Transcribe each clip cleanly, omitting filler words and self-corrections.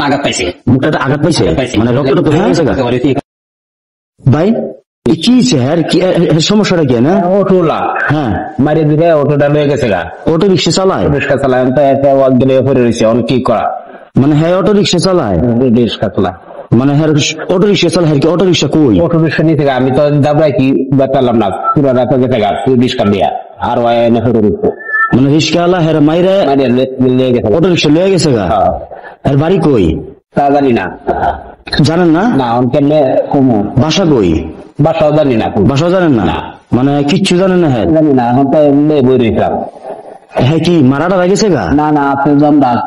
আঘাত পাইছে, মুখটাতে আঘাত পাইছে, মানে রক্ত হয়ে গেছে গা। ভাই কি স্যার কি সমস্যাটা কি না? অটোলা হ্যাঁ মারি দিলে অটোটা লয়ে গেছে গা। অটো রিক্সা চালায়? রিক্সা চালায় তো একটা ওয়াল দিলে পড়ে রয়েছে, অনেক কি করা। মানে হ্যাঁ অটো রিক্সা চালায়? রিক্সা চালায় মানে হ্যাঁ অটো রিক্সা চালায়। হ্যাঁ অটো রিক্সা কই? অটো রিক্সা নিতে গা, আমি তো দাবড়াই কি বেতালাম না, পুরো রাত গেছে গা রিক্সা দিয়া। আর ওয়াই এনে পড়ে রয়েছে, মানে রিক্সা আলা হ্যাঁ মাইরা লয়ে গেছে, অটো রিক্সা লয়ে গেছে গা। আর বাড়ি কই তা জানি না। জানেন না? না অনকেলে কমু। বাসা কই? বাসাও জানি না। বাসাও জানেন না? মানে কিচ্ছু জানেন না? হ্যাঁ জানি না, এখন তো এমনি বই রয়েছিলাম। হ্যাঁ কি মারাটা গেছে গা? না না আপনি জমদাস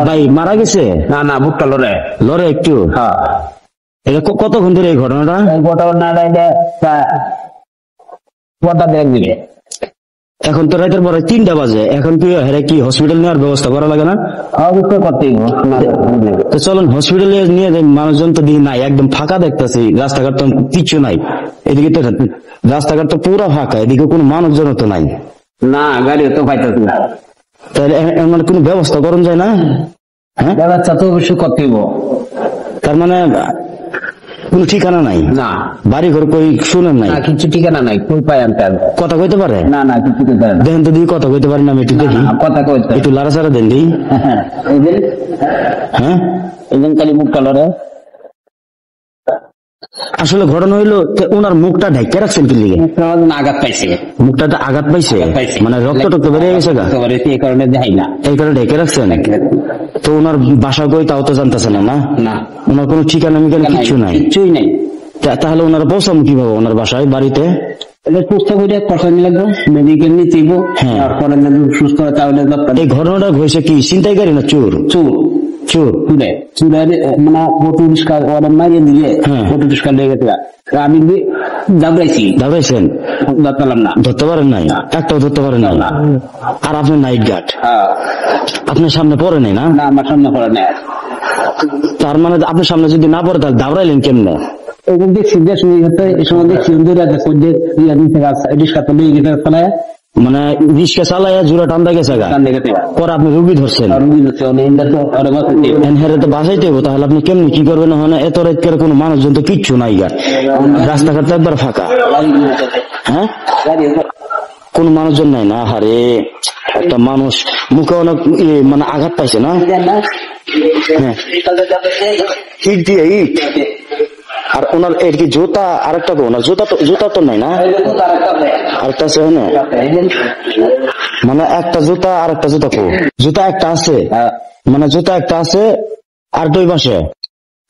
ভাই মারা গেছে? না না ভুট্টা লড়ে লড়ে একটু। হ্যাঁ এটা কতক্ষণ ধরে এই ঘটনাটা? ঘটনা দেখ দিবে। এখন তো রাতের পরে 3টা বাজে, এখন কি হেরে কি হসপিটাল নেওয়ার ব্যবস্থা করা লাগে না? অবশ্যই করতেই তো চলুন হসপিটালে নিয়ে যাই। মানুষজন তো দিকে নাই, একদম ফাঁকা দেখতেছি, রাস্তাঘাট তো কিচ্ছু নাই। এদিকে তো রাস্তাঘাট তো পুরো ফাঁকা, এদিকে কোনো মানুষজন তো নাই। না গাড়িও তো পাইতেছি না, তাহলে মানে কোনো ব্যবস্থা করুন যায় না? হ্যাঁ ব্যবস্থা তো অবশ্যই করতেইব। তার মানে কোন ঠিকানা নাই? না বাড়ি ঘর কই শুনেন নাই? কিছু ঠিকানা নাই, কই পাই আনতে কথা কইতে পারে? না না কিছু কইতে পারে না। দেখেন তো দিই কথা কইতে পারি না আমি, একটু দেখি। কথা কইতে একটু লাড়াচাড়া দেন দিই। হ্যাঁ এজন খালি মুখটা লড়ে। আসলে ঘটনা হইলো ওনার মুখটা ঢেকে রাখছেন কি লিগে? আঘাত পাইছে, মুখটাতে আঘাত পাইছে, মানে রক্ত টক্ত বেরিয়ে গেছে গা, এই কারণে দেখাই না। এই কারণে ঢেকে রাখছেন। তো ওনার বাসা কই তাও তো জানতেছে না? না ওনার কোনো ঠিকানা মিকানা কিচ্ছু নাই? কিছুই নাই। তাহলে ওনারা পৌঁছাবো কিভাবে ওনার বাসায় বাড়িতে? সুস্থ করে পছন্দ লাগবে, মেডিকেল নিয়ে চাইবো। তারপরে সুস্থ হয় তাহলে। এই ঘটনাটা হয়েছে কি ছিনতাইকারী না চোর? চোর চোর চুরের মানে ফটো রিস্কার ওরা মারিয়ে দিলে ফটো রিস্কার লেগে গেছে। আমি দাবড়াইছেন? ধরতাম না। ধরতে পারেন নাই? একটাও ধরতে পারেন না? আর আপনি নাইট গার্ড, আপনার সামনে পড়ে নাই? না না আমার সামনে পড়ে নাই। তার মানে আপনার সামনে যদি না পড়ে তাহলে দাবড়াইলেন কেমনে? দেখছি এই সময় দেখছি রিস্কা তো লেগে গেছে ফেলায়, মানে রিক্সা চালাইয়া জোড়া টান্দা গেছে গা, পরে আপনি রুগী ধরছেন। হেরে তো বাঁচাইতে হবো, তাহলে আপনি কেমনি কি করবেন? ওখানে এত রাত করে কোনো মানুষজন তো কিচ্ছু নাই গা, রাস্তাঘাট তো একবার ফাঁকা। হ্যাঁ কোন মানুষজন নাই না? হারে একটা মানুষ মুখে অনেক মানে আঘাত পাইছে না? হ্যাঁ ইট দিয়ে ইট। আর ওনার এর কি জুতা? আরেকটা তো ওনার জুতা তো নাই না? আরেকটা আছে না? মানে একটা জুতা আর একটা জুতা কো? জুতা একটা আছে, মানে জুতা একটা আছে আর দুই পাশে।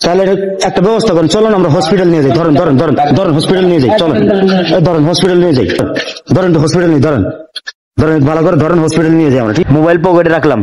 তাহলে একটা ব্যবস্থা করেন, চলেন আমরা হসপিটাল নিয়ে যাই। ধরেন ধরেন ধরেন ধরেন হসপিটাল নিয়ে যাই, চলেন ধরেন হসপিটাল নিয়ে যাই, ধরেন তো হসপিটাল নিয়ে ধরেন ধরেন ভালো করে ধরেন হসপিটাল নিয়ে যাই আমরা। ঠিক মোবাইল পকেটে রাখলাম।